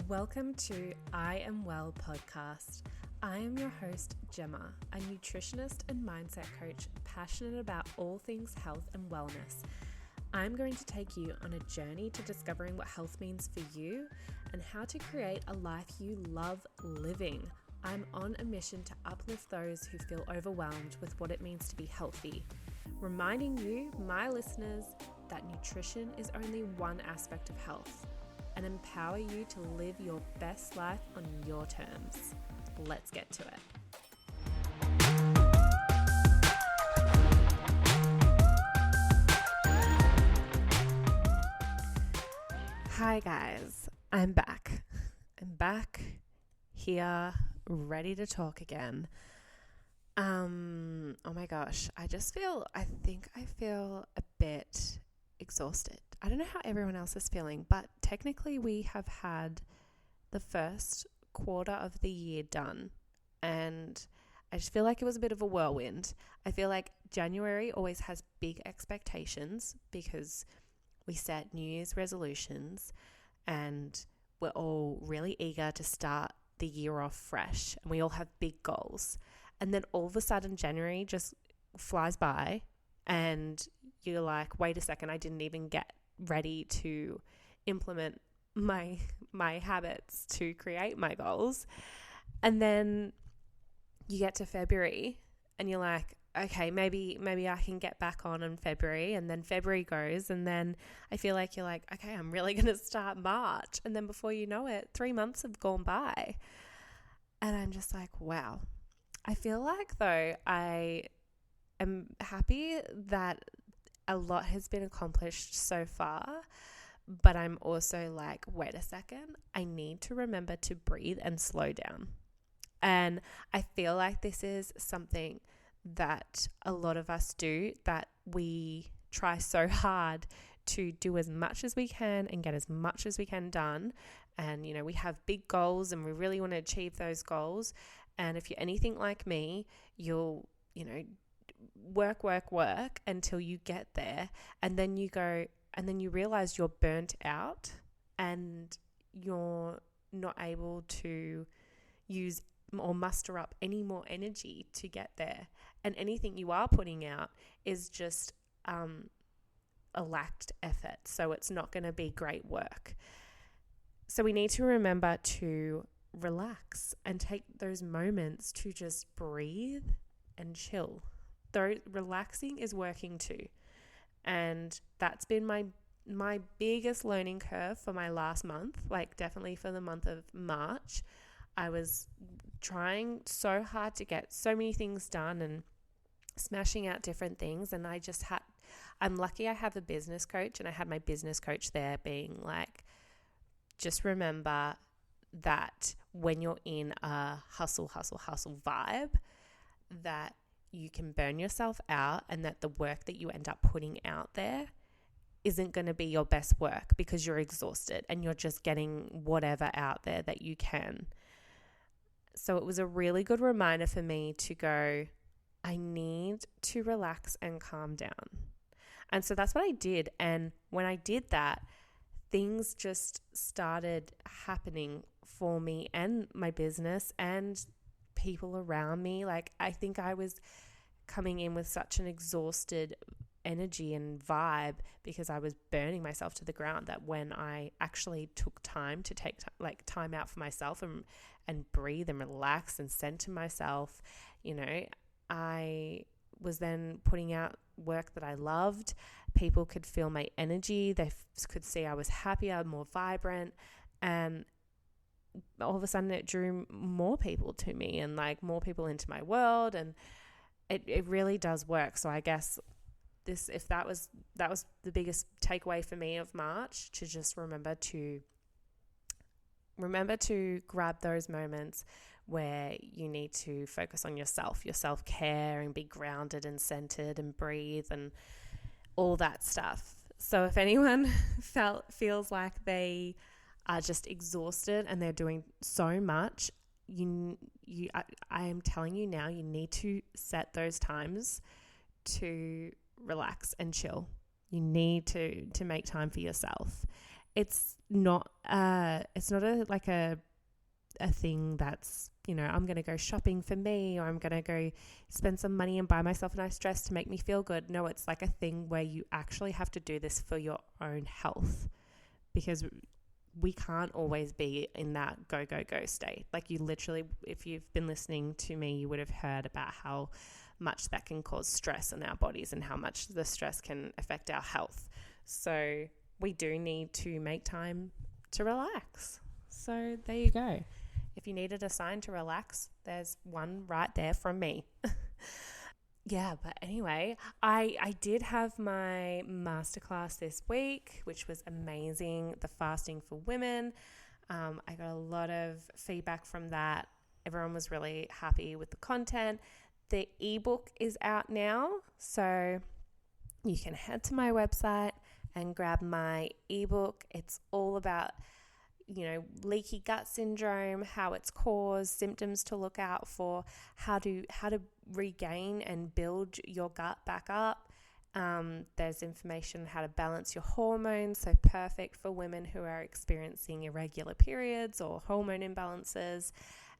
Welcome to I Am Well podcast. I am your host, Gemma, a nutritionist and mindset coach passionate about all things health and wellness. I'm going to take you on a journey to discovering what health means for you and how to create a life you love living. I'm on a mission to uplift those who feel overwhelmed with what it means to be healthy, reminding you, my listeners, that nutrition is only one aspect of health, and empower you to live your best life on your terms. Let's get to it. Hi guys, I'm back. Here, ready to talk again. Oh my gosh, I think I feel a bit exhausted. I don't know how everyone else is feeling, but technically we have had the first quarter of the year done, and I just feel like it was a bit of a whirlwind. I feel like January always has big expectations because we set New Year's resolutions and we're all really eager to start the year off fresh, and we all have big goals. And then all of a sudden January just flies by and you're like, wait a second, I didn't even get ready to implement my habits to create my goals. And then you get to February and you're like, okay, maybe I can get back on in February. And then February goes, and then I feel like you're like, okay, I'm really going to start March. And then before you know it, 3 months have gone by. And I'm just like, wow. I feel like though I am happy that a lot has been accomplished so far, but I'm also like, wait a second, I need to remember to breathe and slow down. And I feel like this is something that a lot of us do, that we try so hard to do as much as we can and get as much as we can done. And, you know, we have big goals and we really want to achieve those goals. And if you're anything like me, you'll, work until you get there. And then you realize you're burnt out and you're not able to use or muster up any more energy to get there. And anything you are putting out is just a lacked effort. So it's not going to be great work. So we need to remember to relax and take those moments to just breathe and chill. Though relaxing is working too. And that's been my biggest learning curve for my last month, like definitely for the month of March. I was trying so hard to get so many things done and smashing out different things. And I'm lucky I have a business coach, and I had my business coach there being like, just remember that when you're in a hustle vibe, that you can burn yourself out, and that the work that you end up putting out there isn't going to be your best work because you're exhausted and you're just getting whatever out there that you can. So it was a really good reminder for me to go, I need to relax and calm down. And so that's what I did. And when I did that, things just started happening for me and my business and people around me. Like, I think I was coming in with such an exhausted energy and vibe because I was burning myself to the ground, that when I actually took time to take time out for myself and breathe and relax and center myself, I was then putting out work that I loved. People could feel my energy. They could see I was happier, more vibrant, and all of a sudden it drew more people to me and like more people into my world, and it really does work. So I guess that was the biggest takeaway for me of March, to just remember to grab those moments where you need to focus on your self-care, and be grounded and centered and breathe and all that stuff. So if anyone feels like they are just exhausted and they're doing so much, I am telling you now, you need to set those times to relax and chill. You need to make time for yourself. it's not a thing that's, I'm going to go shopping for me, or I'm going to go spend some money and buy myself a nice dress to make me feel good. No, it's like a thing where you actually have to do this for your own health, because we can't always be in that go, go, go state. Like, you literally, if you've been listening to me, you would have heard about how much that can cause stress in our bodies and how much the stress can affect our health. So we do need to make time to relax. So there you go. If you needed a sign to relax, there's one right there from me. Yeah, but anyway, I did have my masterclass this week, which was amazing. The fasting for women. I got a lot of feedback from that. Everyone was really happy with the content. The ebook is out now, so you can head to my website and grab my ebook. It's all about leaky gut syndrome, how it's caused, symptoms to look out for, how to regain and build your gut back up. There's information on how to balance your hormones, so perfect for women who are experiencing irregular periods or hormone imbalances.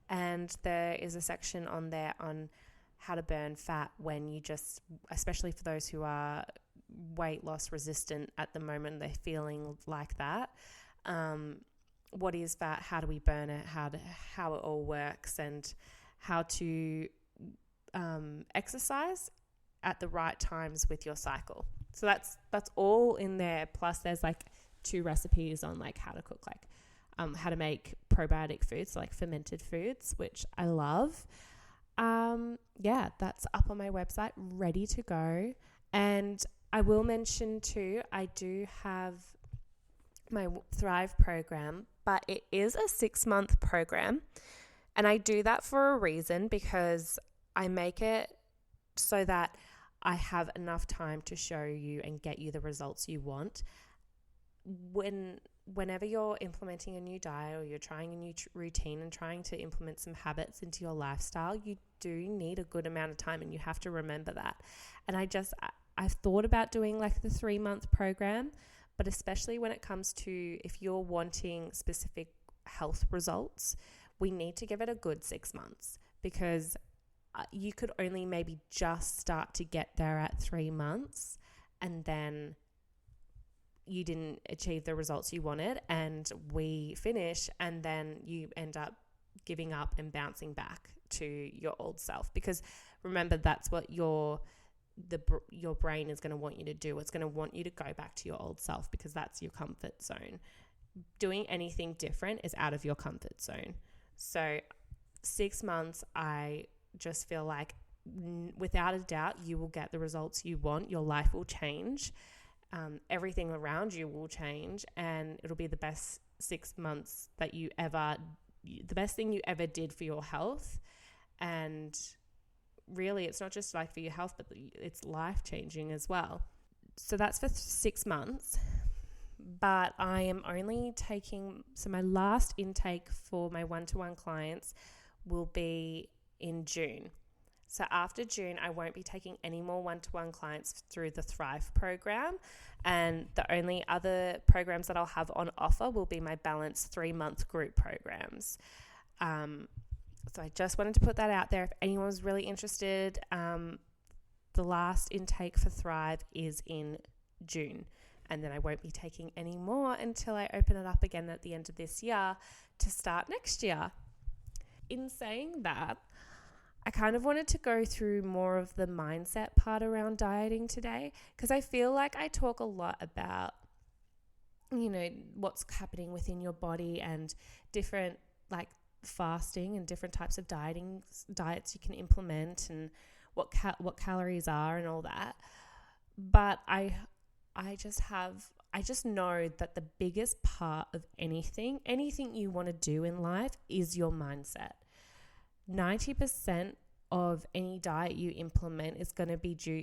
And there is a section on there on how to burn fat when you especially for those who are weight loss resistant at the moment, they're feeling like that. What is fat? How do we burn it? How it all works, and how to exercise at the right times with your cycle. So that's all in there. Plus, there's like 2 recipes on like how to cook, how to make probiotic foods, so like fermented foods, which I love. Yeah, that's up on my website, ready to go. And I will mention too, I do have my Thrive program, but it is a 6-month program. And I do that for a reason, because I make it so that I have enough time to show you and get you the results you want. Whenever you're implementing a new diet, or you're trying a new routine and trying to implement some habits into your lifestyle, you do need a good amount of time, and you have to remember that. And I've thought about doing like the 3-month program, but especially when it comes to if you're wanting specific health results, we need to give it a good 6 months, because you could only maybe just start to get there at 3 months, and then you didn't achieve the results you wanted, and we finish, and then you end up giving up and bouncing back to your old self. Because remember, that's what your brain is going to want you to do. It's going to want you to go back to your old self, because that's your comfort zone. Doing anything different is out of your comfort zone. So 6 months, I just feel like without a doubt you will get the results you want. Your life will change. Everything around you will change, and it'll be the best 6 months the best thing you ever did for your health. And really, it's not just like for your health, but it's life changing as well. So that's for 6 months. But I am only my last intake for my one-to-one clients will be in June. So after June, I won't be taking any more one-to-one clients through the Thrive program. And the only other programs that I'll have on offer will be my balanced 3-month group programs. So I just wanted to put that out there. If anyone's really interested, the last intake for Thrive is in June. And then I won't be taking any more until I open it up again at the end of this year to start next year. In saying that, I kind of wanted to go through more of the mindset part around dieting today, because I feel like I talk a lot about, what's happening within your body and different like fasting and different types of diets you can implement, and what calories are and all that. But I just know that the biggest part of anything you want to do in life is your mindset. 90% of any diet you implement is going to be due,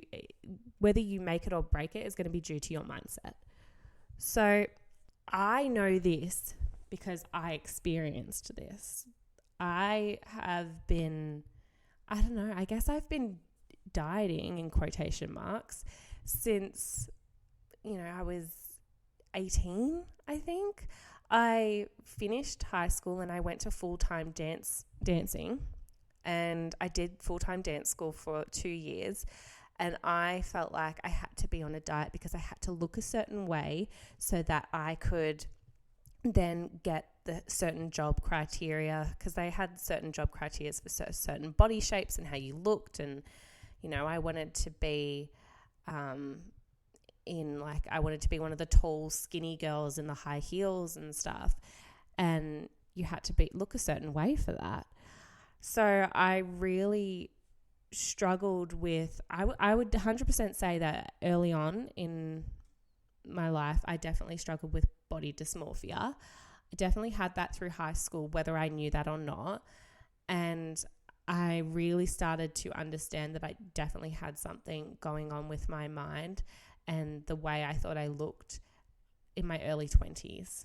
whether you make it or break it, is going to be due to your mindset. So I know this because I experienced this. I guess I've been dieting in quotation marks since, I was 18, I think. I finished high school and I went to full-time dancing, and I did full-time dance school for 2 years, and I felt like I had to be on a diet because I had to look a certain way so that I could then get the certain job criteria, because they had certain job criteria for certain body shapes and how you looked. And, I wanted to be I wanted to be one of the tall, skinny girls in the high heels and stuff. And you had to look a certain way for that. So I really struggled with, I would 100% say that early on in my life, I definitely struggled with body dysmorphia. I definitely had that through high school, whether I knew that or not. And I really started to understand that I definitely had something going on with my mind and the way I thought I looked in my early 20s.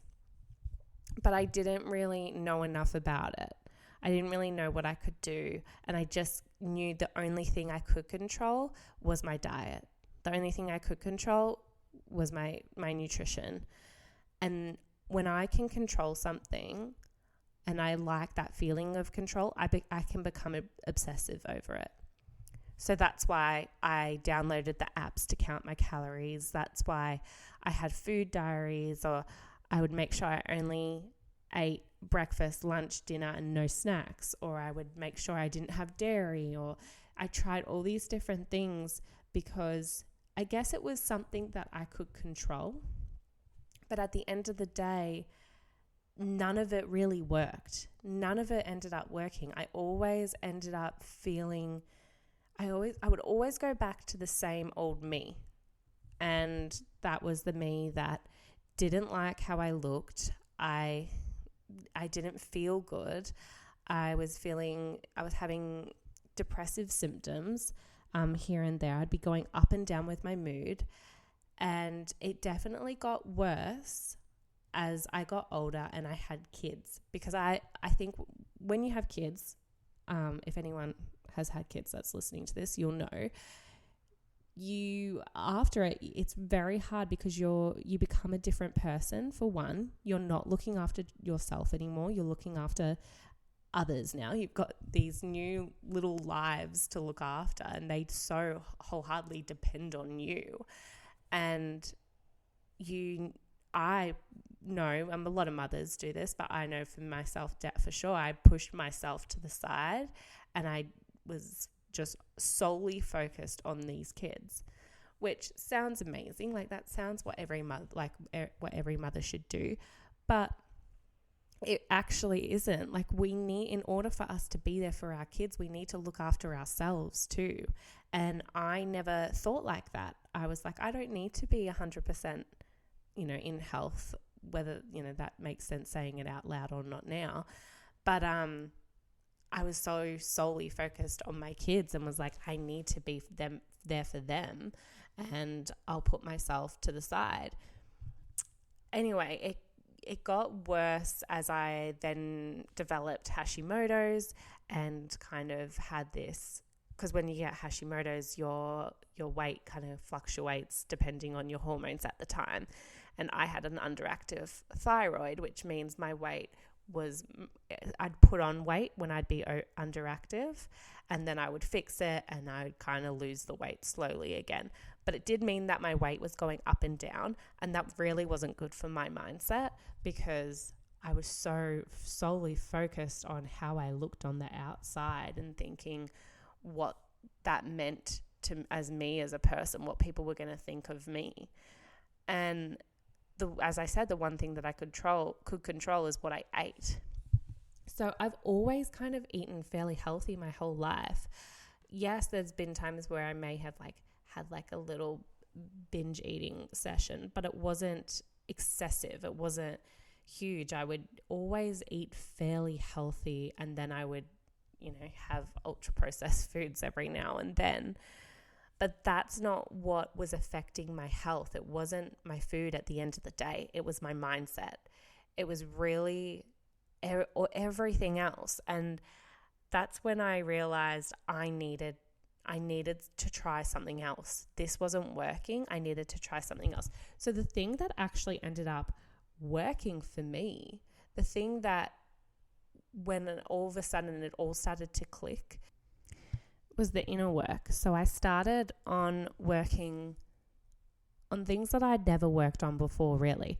But I didn't really know enough about it. I didn't really know what I could do. And I just knew the only thing I could control was my diet. The only thing I could control was my nutrition. And when I can control something and I like that feeling of control, I can become obsessive over it. So that's why I downloaded the apps to count my calories. That's why I had food diaries, or I would make sure I only ate breakfast, lunch, dinner, and no snacks, or I would make sure I didn't have dairy, or I tried all these different things because I guess it was something that I could control. But at the end of the day, none of it really worked. None of it ended up working. I always ended up feeling, I would always go back to the same old me. And that was the me that didn't like how I looked. I didn't feel good. I was having depressive symptoms here and there. I'd be going up and down with my mood. And it definitely got worse as I got older and I had kids. Because I think when you have kids, if anyone has had kids that's listening to this, you'll know, it's very hard because you become a different person. For one, you're not looking after yourself anymore. You're looking after others now. You've got these new little lives to look after, and they so wholeheartedly depend on you. And I know, and a lot of mothers do this, but I know for myself, for sure, I pushed myself to the side and I was just solely focused on these kids, which sounds amazing. Like that sounds what every mother should do, but it actually isn't. Like in order for us to be there for our kids, we need to look after ourselves too. And I never thought like that. I was like, I don't need to be 100%, in health, whether, that makes sense saying it out loud or not now. But, I was so solely focused on my kids and was like, I need to be there for them, and I'll put myself to the side. Anyway, it got worse as I then developed Hashimoto's and kind of had this, because when you get Hashimoto's, your weight kind of fluctuates depending on your hormones at the time. And I had an underactive thyroid, which means my weight I'd put on weight when I'd be underactive, and then I would fix it and I would kind of lose the weight slowly again. But it did mean that my weight was going up and down, and that really wasn't good for my mindset because I was so solely focused on how I looked on the outside and thinking what that meant as me as a person, what people were going to think of me. And as I said, the one thing that I could control is what I ate. So I've always kind of eaten fairly healthy my whole life. Yes, there's been times where I may have had a little binge eating session, but it wasn't excessive. It wasn't huge. I would always eat fairly healthy, and then I would, have ultra processed foods every now and then. But that's not what was affecting my health. It wasn't my food at the end of the day. It was my mindset. It was really everything else. And that's when I realized I needed I needed to try something else. This wasn't working. I needed to try something else. So the thing that actually ended up working for me, the thing that when all of a sudden it all started to click, was the inner work. So I started on working on things that I'd never worked on before, really.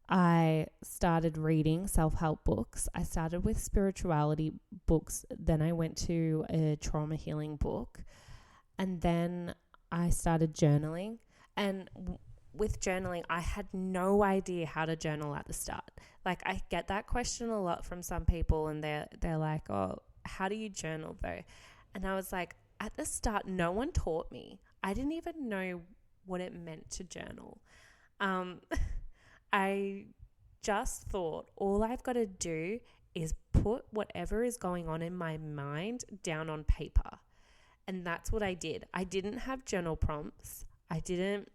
I started reading self-help books. I started with spirituality books. Then I went to a trauma healing book. And then I started journaling. And with journaling, I had no idea how to journal at the start. Like, I get that question a lot from some people, and they're like, oh, how do you journal though? And I was like, at the start, no one taught me. I didn't even know what it meant to journal. I just thought all I've got to do is put whatever is going on in my mind down on paper. And that's what I did. I didn't have journal prompts. I didn't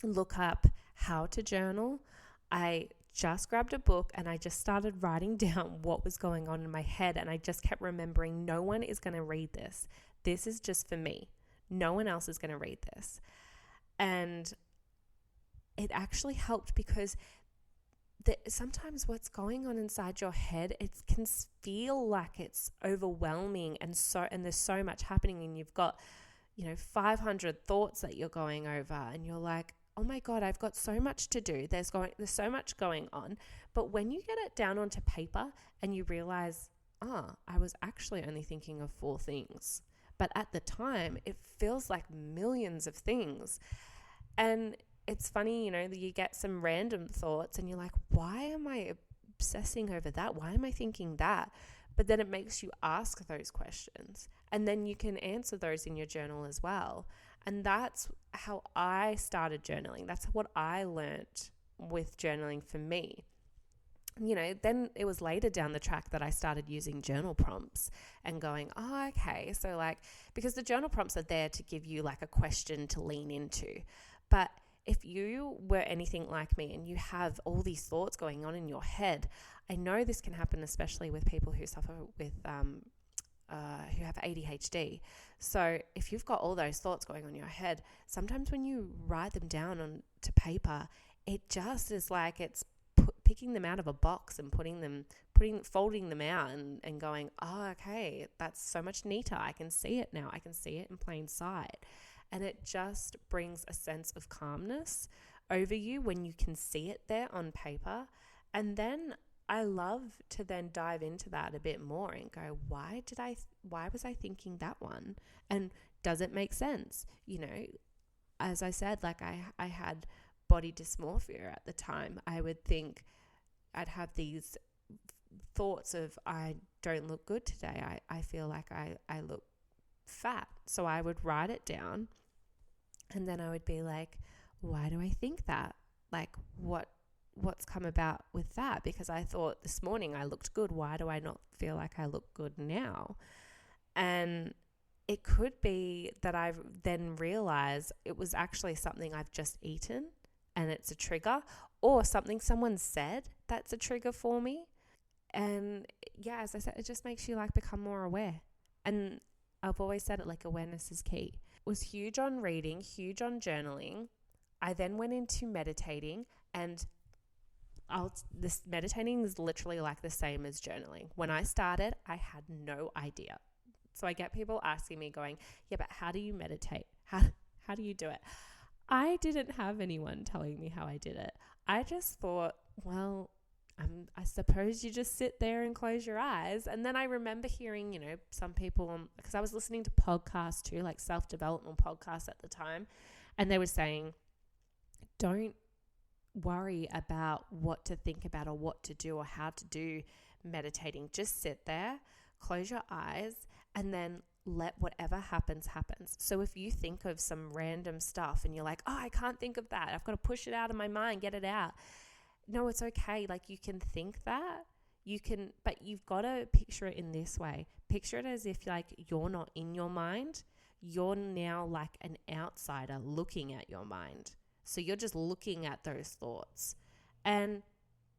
look up how to journal. I just grabbed a book and I just started writing down what was going on in my head. And I just kept remembering, no one is going to read this. This is just for me. No one else is going to read this. And it actually helped because sometimes what's going on inside your head, it can feel like it's overwhelming, and there's so much happening, and you've got 500 thoughts that you're going over, and you're like, oh my God, I've got so much to do. There's so much going on. But when you get it down onto paper and you realize, I was actually only thinking of 4 things. But at the time, it feels like millions of things. And it's funny, that you get some random thoughts and you're like, why am I obsessing over that? Why am I thinking that? But then it makes you ask those questions, and then you can answer those in your journal as well. And that's how I started journaling. That's what I learnt with journaling for me. Then it was later down the track that I started using journal prompts and going, okay. So because the journal prompts are there to give you like a question to lean into. But if you were anything like me and you have all these thoughts going on in your head, I know this can happen especially with people who suffer with who have ADHD. So if you've got all those thoughts going on in your head, sometimes when you write them down onto paper, it just is like it's picking them out of a box and folding them out and going, okay, that's so much neater. I can see it now. I can see it in plain sight. And it just brings a sense of calmness over you when you can see it there on paper. And then I love to then dive into that a bit more and go, why was I thinking that one? And does it make sense? As I said, I had body dysmorphia at the time. I would think I'd have these thoughts of, I don't look good today. I feel like I look fat. So I would write it down, and then I would be like, why do I think that? Like, what's come about with that? Because I thought this morning I looked good. Why do I not feel like I look good now? And it could be that I then realize it was actually something I've just eaten and it's a trigger, or something someone said that's a trigger for me. And yeah, as I said, it just makes you become more aware. And I've always said it, awareness is key. Was huge on reading, huge on journaling. I then went into meditating, and this meditating is literally the same as journaling. When I started, I had no idea. So I get people asking me going, yeah, but how do you meditate? How do you do it? I didn't have anyone telling me how I did it. I just thought, well, I suppose you just sit there and close your eyes. And then I remember hearing, some people, because I was listening to podcasts too, like self-development podcasts at the time. And they were saying, don't worry about what to think about or what to do or how to do meditating. Just sit there, close your eyes, and then let whatever happens. So if you think of some random stuff and you're like, I can't think of that, I've got to push it out of my mind, get it out. No, it's okay. You can think that, but you've got to picture it in this way. Picture it as if you're not in your mind. You're now like an outsider looking at your mind. So you're just looking at those thoughts. And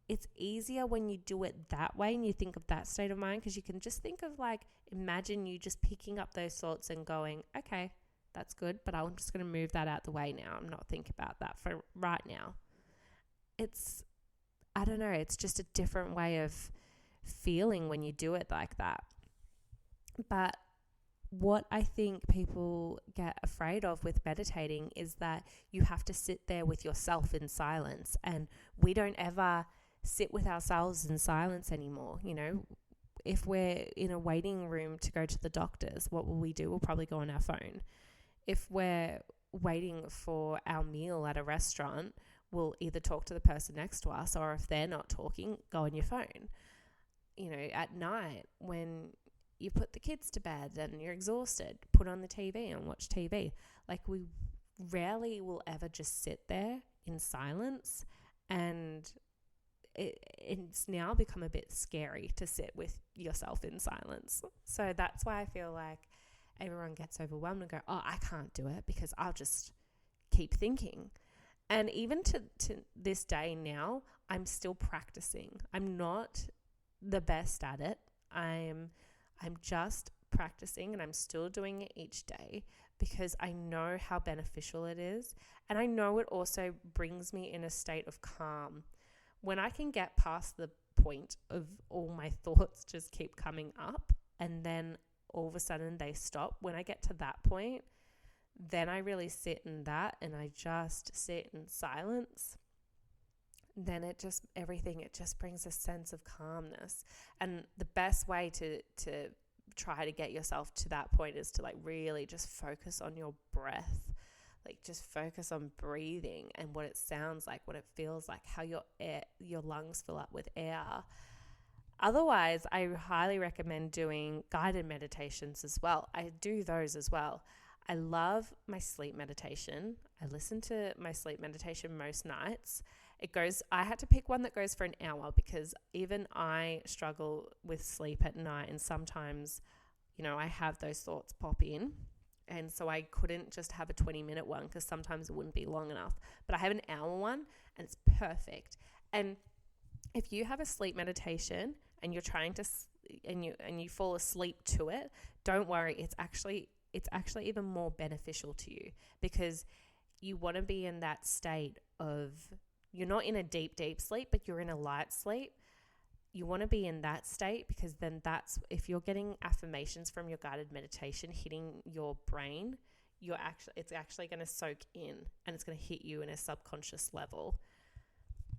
it's easier when you do it that way and you think of that state of mind, because you can just think of like, imagine you just picking up those thoughts and going, okay, that's good, but I'm just going to move that out the way now. I'm not thinking about that for right now. I don't know, it's just a different way of feeling when you do it like that. But what I think people get afraid of with meditating is that you have to sit there with yourself in silence, and we don't ever sit with ourselves in silence anymore. You know, if we're in a waiting room to go to the doctors, what will we do? We'll probably go on our phone. If we're waiting for our meal at a restaurant, we'll either talk to the person next to us, or if they're not talking, go on your phone. You know, at night when you put the kids to bed and you're exhausted, put on the TV and watch TV. Like, we rarely will ever just sit there in silence, and it's now become a bit scary to sit with yourself in silence. So that's why I feel like everyone gets overwhelmed and go, oh, I can't do it because I'll just keep thinking. And even to this day now, I'm still practicing. I'm not the best at it. I'm just practicing, and I'm still doing it each day because I know how beneficial it is. And I know it also brings me in a state of calm. When I can get past the point of all my thoughts just keep coming up and then all of a sudden they stop, when I get to that point, then I really sit in that and I just sit in silence. Then it just brings a sense of calmness. And the best way to try to get yourself to that point is to like really just focus on your breath. Like, just focus on breathing and what it sounds like, what it feels like, how your lungs fill up with air. Otherwise, I highly recommend doing guided meditations as well. I do those as well. I love my sleep meditation. I listen to my sleep meditation most nights. I had to pick one that goes for an hour because even I struggle with sleep at night, and sometimes, you know, I have those thoughts pop in. And so I couldn't just have a 20-minute one because sometimes it wouldn't be long enough. But I have an hour one and it's perfect. And if you have a sleep meditation and you're trying to and you fall asleep to it, don't worry. It's actually even more beneficial to you, because you want to be in that state of, you're not in a deep sleep, but you're in a light sleep. You want to be in that state, because then if you're getting affirmations from your guided meditation hitting your brain, it's actually going to soak in and it's going to hit you in a subconscious level.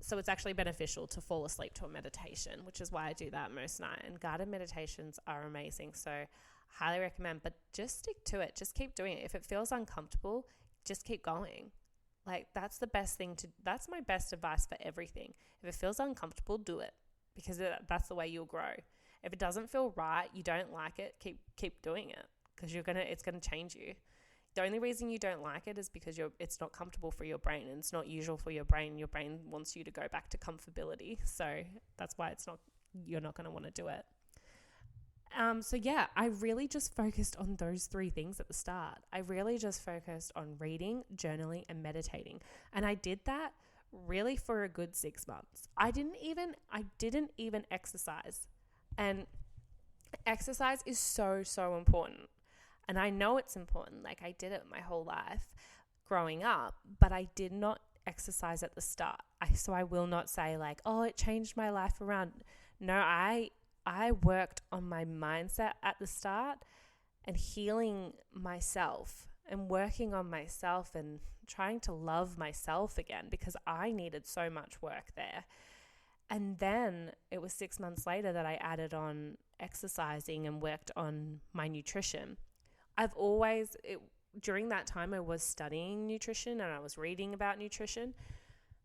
So it's actually beneficial to fall asleep to a meditation, which is why I do that most night. And guided meditations are amazing. So highly recommend, but just stick to it. Just keep doing it. If it feels uncomfortable, just keep going. Like, that's the best thing that's my best advice for everything. If it feels uncomfortable, do it, because that's the way you'll grow. If it doesn't feel right, you don't like it, keep doing it, because it's going to change you. The only reason you don't like it is because it's not comfortable for your brain, and it's not usual for your brain. Your brain wants you to go back to comfortability. So that's why you're not going to want to do it. So yeah, I really just focused on those 3 things at the start. I really just focused on reading, journaling, and meditating. And I did that really for a good 6 months. I didn't even exercise. And exercise is so, so important. And I know it's important. Like, I did it my whole life growing up, but I did not exercise at the start. So I will not say like, oh, it changed my life around. No, I worked on my mindset at the start and healing myself and working on myself and trying to love myself again, because I needed so much work there. And then it was 6 months later that I added on exercising and worked on my nutrition. During that time I was studying nutrition and I was reading about nutrition,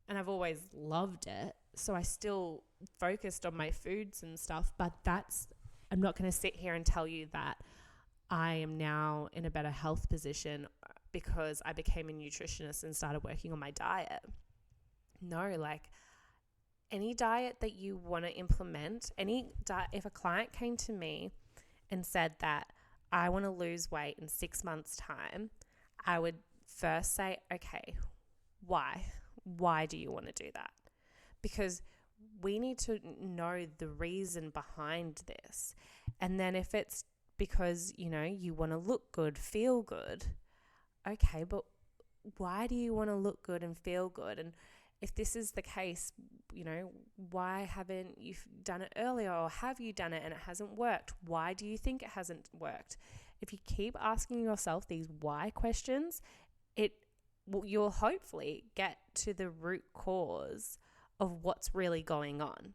and I've always loved it. So I still focused on my foods and stuff, but I'm not going to sit here and tell you that I am now in a better health position because I became a nutritionist and started working on my diet. No, like, any diet that you want to implement, if a client came to me and said that I want to lose weight in 6 months' time, I would first say, okay, why? Why do you want to do that? Because we need to know the reason behind this. And then if it's because, you want to look good, feel good, okay, but why do you want to look good and feel good? And if this is the case, why haven't you done it earlier, or have you done it and it hasn't worked? Why do you think it hasn't worked? If you keep asking yourself these why questions, you'll hopefully get to the root cause of what's really going on.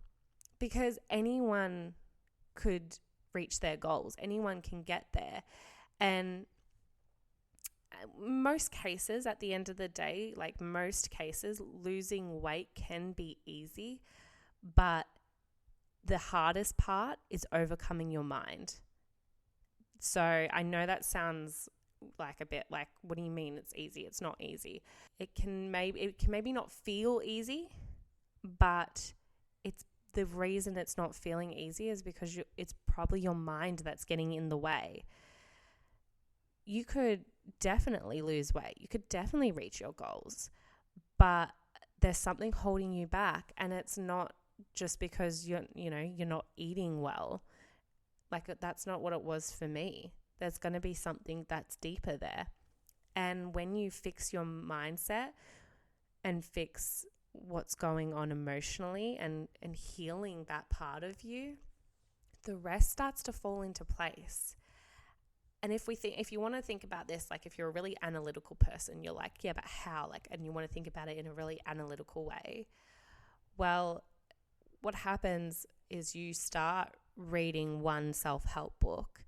Because anyone could reach their goals. Anyone can get there. And most cases, at the end of the day, losing weight can be easy, but the hardest part is overcoming your mind. So I know that sounds like a bit like, what do you mean it's easy? It's not easy. It can maybe not feel easy, but the reason it's not feeling easy is because it's probably your mind that's getting in the way. You could definitely lose weight. You could definitely reach your goals, but there's something holding you back, and it's not just because you're not eating well. That's not what it was for me. There's going to be something that's deeper there. And when you fix your mindset and fix what's going on emotionally and healing that part of you, the rest starts to fall into place. And if you want to think about this, if you're a really analytical person, you're like, yeah, but how? And you want to think about it in a really analytical way. Well, what happens is you start reading one self-help book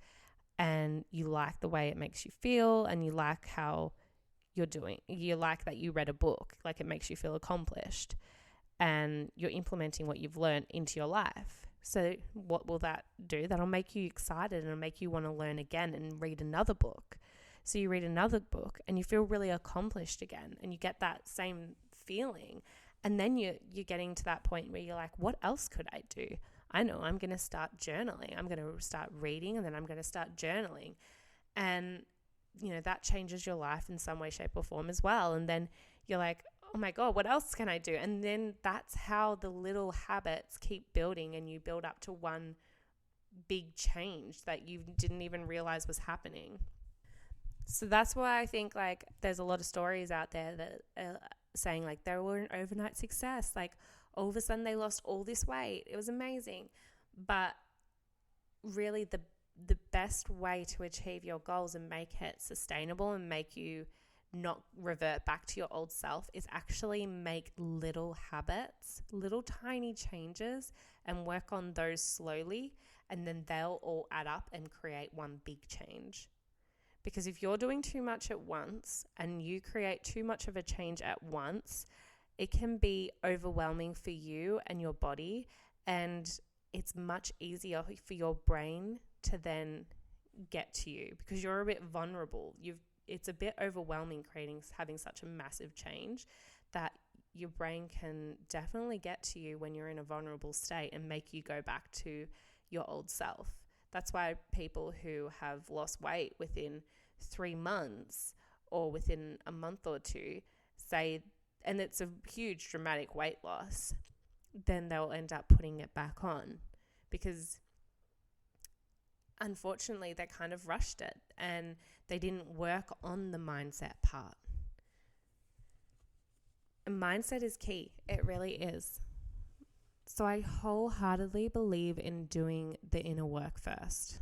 and you like the way it makes you feel, and you like how you're doing. You like that you read a book, it makes you feel accomplished, and you're implementing what you've learned into your life. So what will that do? That'll make you excited and it'll make you want to learn again and read another book. So you read another book and you feel really accomplished again, and you get that same feeling. And then you're getting to that point where you're like, what else could I do? I know I'm going to start journaling. I'm going to start reading, and then I'm going to start journaling. And, that changes your life in some way, shape, or form as well. And then you're like, oh my God, what else can I do? And then that's how the little habits keep building, and you build up to one big change that you didn't even realize was happening. So that's why I think there's a lot of stories out there that are saying they were an overnight success. All of a sudden they lost all this weight. It was amazing. But really the best way to achieve your goals and make it sustainable and make you not revert back to your old self is actually make little habits, little tiny changes, and work on those slowly, and then they'll all add up and create one big change. Because if you're doing too much at once and you create too much of a change at once, it can be overwhelming for you and your body, and it's much easier for your brain to then get to you because you're a bit vulnerable. It's a bit overwhelming having such a massive change that your brain can definitely get to you when you're in a vulnerable state and make you go back to your old self. That's why people who have lost weight within 3 months or within a month or two say, and it's a huge dramatic weight loss, then they'll end up putting it back on because unfortunately they kind of rushed it and they didn't work on the mindset part. And mindset is key. It really is. So I wholeheartedly believe in doing the inner work first.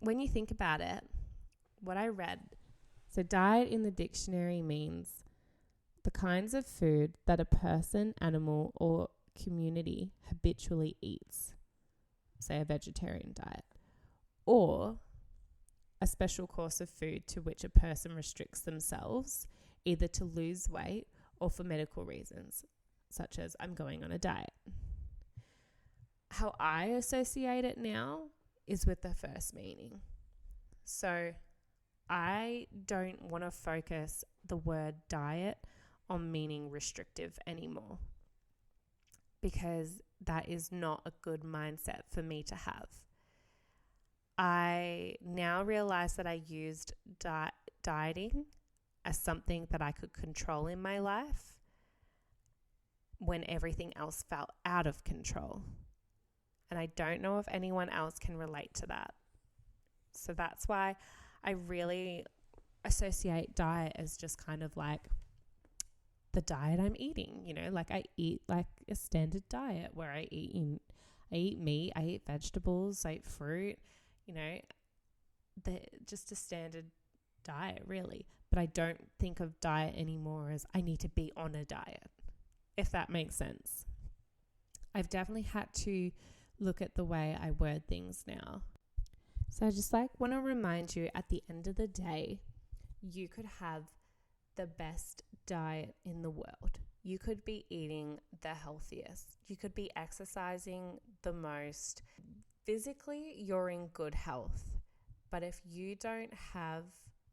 When you think about it, what I read, so diet in the dictionary means the kinds of food that a person, animal, or community habitually eats, say a vegetarian diet, or a special course of food to which a person restricts themselves, either to lose weight or for medical reasons, such as I'm going on a diet. How I associate it now is with the first meaning. So I don't want to focus the word diet on meaning restrictive anymore, because that is not a good mindset for me to have. I now realize that I used dieting as something that I could control in my life when everything else felt out of control. And I don't know if anyone else can relate to that. So that's why I really associate diet as just kind of like the diet I'm eating. You know, like I eat like a standard diet where I eat meat, I eat vegetables, I eat fruit, you know, just a standard diet really. But I don't think of diet anymore as I need to be on a diet, if that makes sense. I've definitely had to look at the way I word things now. So I just like want to remind you, at the end of the day, you could have the best diet in the world. You could be eating the healthiest. You could be exercising the most. Physically, you're in good health. But if you don't have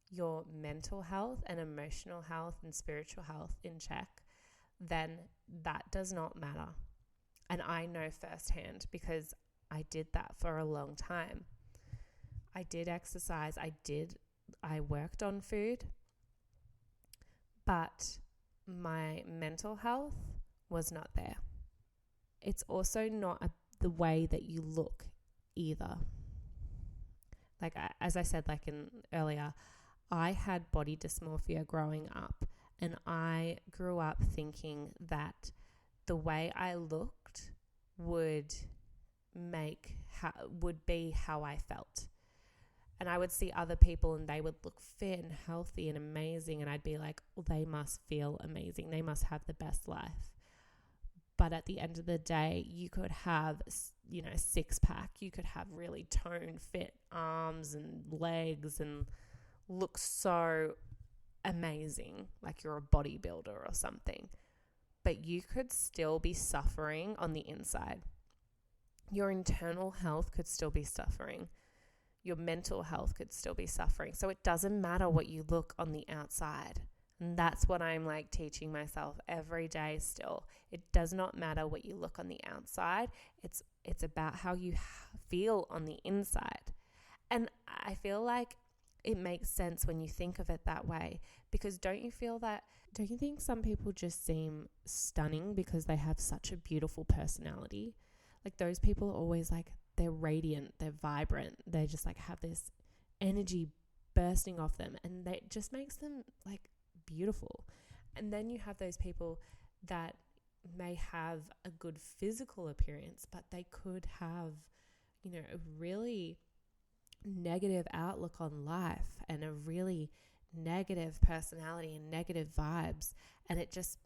your mental health and emotional health and spiritual health in check, then that does not matter. And I know firsthand because I did that for a long time. I did exercise. I worked on food, but my mental health was not there. It's also not the way that you look either. Like, as I said, earlier, I had body dysmorphia growing up, and I grew up thinking that the way I looked would be how I felt. And I would see other people and they would look fit and healthy and amazing, and I'd be like, well, they must feel amazing. They must have the best life. But at the end of the day, you could have, you know, six pack. You could have really toned, fit arms and legs and look so amazing, like you're a bodybuilder or something. But you could still be suffering on the inside. Your internal health could still be suffering. Your mental health could still be suffering. So it doesn't matter what you look on the outside. And that's what I'm like teaching myself every day still. It does not matter what you look on the outside. It's about how you feel on the inside. And I feel like it makes sense when you think of it that way, because don't you think some people just seem stunning because they have such a beautiful personality? Like, those people are always like, they're radiant, they're vibrant, they just like have this energy bursting off them, and that just makes them like beautiful. And then you have those people that may have a good physical appearance, but they could have, you know, a really negative outlook on life and a really negative personality and negative vibes, and it just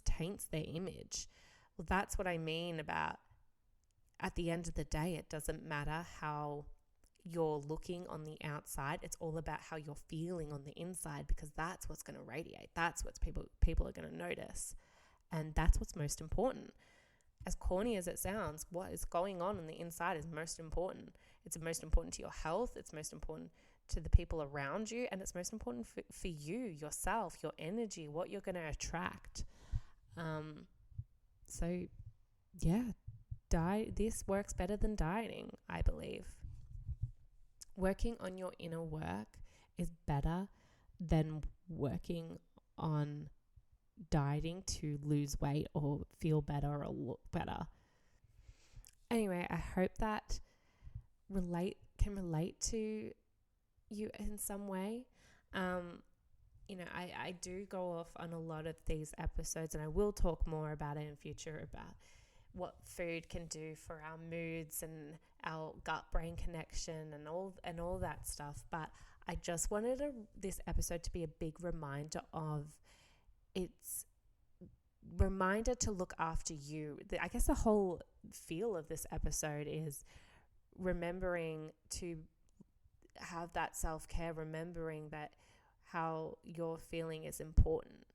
taints their image. Well, that's what I mean about, at the end of the day, it doesn't matter how you're looking on the outside. It's all about how you're feeling on the inside, because that's what's going to radiate. That's what people are going to notice. And that's what's most important. As corny as it sounds, what is going on the inside is most important. It's most important to your health. It's most important to the people around you. And it's most important for you, yourself, your energy, what you're going to attract. So, yeah. This works better than dieting, I believe. Working on your inner work is better than working on dieting to lose weight or feel better or look better. Anyway, I hope that can relate to you in some way. You know, I do go off on a lot of these episodes, and I will talk more about it in future, about what food can do for our moods and our gut-brain connection and all that stuff. But I just wanted this episode to be a big reminder to look after you. I guess the whole feel of this episode is remembering to have that self-care, remembering that how you're feeling is important,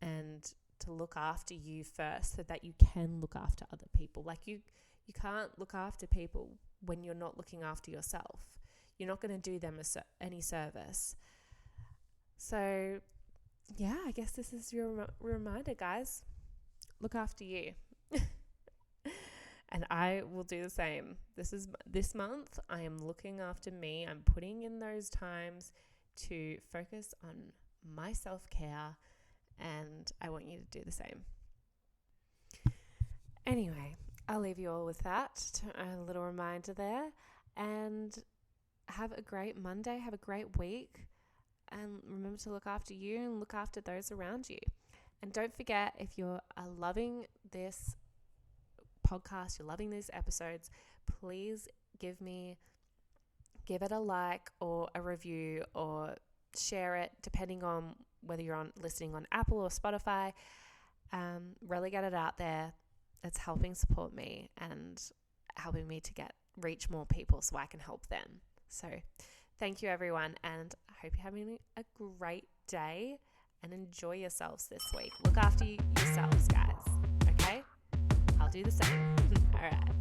and to look after you first so that you can look after other people. Like you can't look after people when you're not looking after yourself. You're not going to do them any service. So yeah, I guess this is your reminder, guys. Look after you. And I will do the same. This month, I am looking after me. I'm putting in those times to focus on my self-care, and I want you to do the same. Anyway, I'll leave you all with that. A little reminder there. And have a great Monday. Have a great week. And remember to look after you and look after those around you. And don't forget, if you're loving this podcast, you're loving these episodes, please give it a like or a review or share it, depending on whether you're listening on Apple or Spotify. Really get it out there. It's helping support me and helping me to reach more people so I can help them. So thank you, everyone, and I hope you're having a great day and enjoy yourselves this week. Look after yourselves, guys. Okay? I'll do the same. All right.